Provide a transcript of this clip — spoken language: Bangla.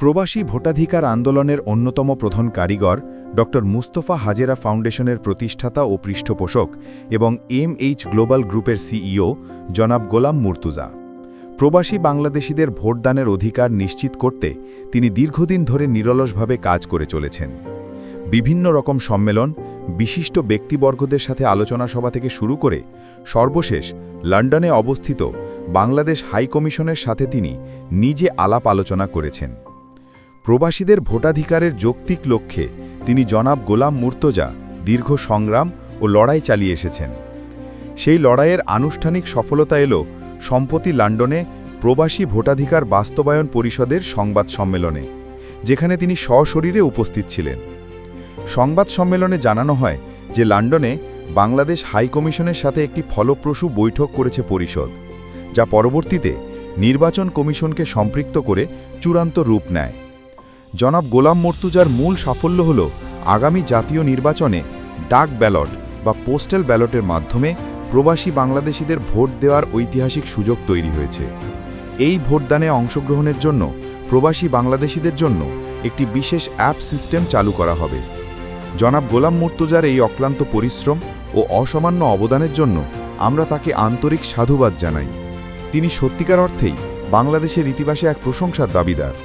প্রবাসী ভোটাধিকার আন্দোলনের অন্যতম প্রধান কারিগর ড মুস্তফা হাজেরা ফাউন্ডেশনের প্রতিষ্ঠাতা ও পৃষ্ঠপোষক এবং এমএইচ গ্লোবাল গ্রুপের সিইও জনাব গোলাম মুর্তুজা। প্রবাসী বাংলাদেশিদের ভোটদানের অধিকার নিশ্চিত করতে তিনি দীর্ঘদিন ধরে নিরলসভাবে কাজ করে চলেছেন। বিভিন্ন রকম সম্মেলন, বিশিষ্ট ব্যক্তিবর্গদের সাথে আলোচনা সভা থেকে শুরু করে সর্বশেষ লন্ডনে অবস্থিত বাংলাদেশ হাইকমিশনের সাথে তিনি নিজে আলাপ আলোচনা করেছেন। প্রবাসীদের ভোটাধিকারের যৌক্তিক লক্ষ্যে তিনি জনাব গোলাম মুর্তজা দীর্ঘ সংগ্রাম ও লড়াই চালিয়ে এসেছেন। সেই লড়াইয়ের আনুষ্ঠানিক সফলতা এল সম্প্রতি লন্ডনে প্রবাসী ভোটাধিকার বাস্তবায়ন পরিষদের সংবাদ সম্মেলনে, যেখানে তিনি সশরীরে উপস্থিত ছিলেন। সংবাদ সম্মেলনে জানানো হয় যে লন্ডনে বাংলাদেশ হাইকমিশনের সাথে একটি ফলপ্রসূ বৈঠক করেছে পরিষদ, যা পরবর্তীতে নির্বাচন কমিশনকে সম্পৃক্ত করে চূড়ান্ত রূপ নেয়। জনাব গোলাম মুর্তুজার মূল সাফল্য হল আগামী জাতীয় নির্বাচনে ডাক ব্যালট বা পোস্টাল ব্যালটের মাধ্যমে প্রবাসী বাংলাদেশিদের ভোট দেওয়ার ঐতিহাসিক সুযোগ তৈরি হয়েছে। এই ভোটদানে অংশগ্রহণের জন্য প্রবাসী বাংলাদেশিদের জন্য একটি বিশেষ অ্যাপ সিস্টেম চালু করা হবে। জনাব গোলাম মুর্তুজার এই অক্লান্ত পরিশ্রম ও অসামান্য অবদানের জন্য আমরা তাকে আন্তরিক সাধুবাদ জানাই। তিনি সত্যিকার অর্থেই বাংলাদেশের ইতিহাসে এক প্রশংসার দাবিদার।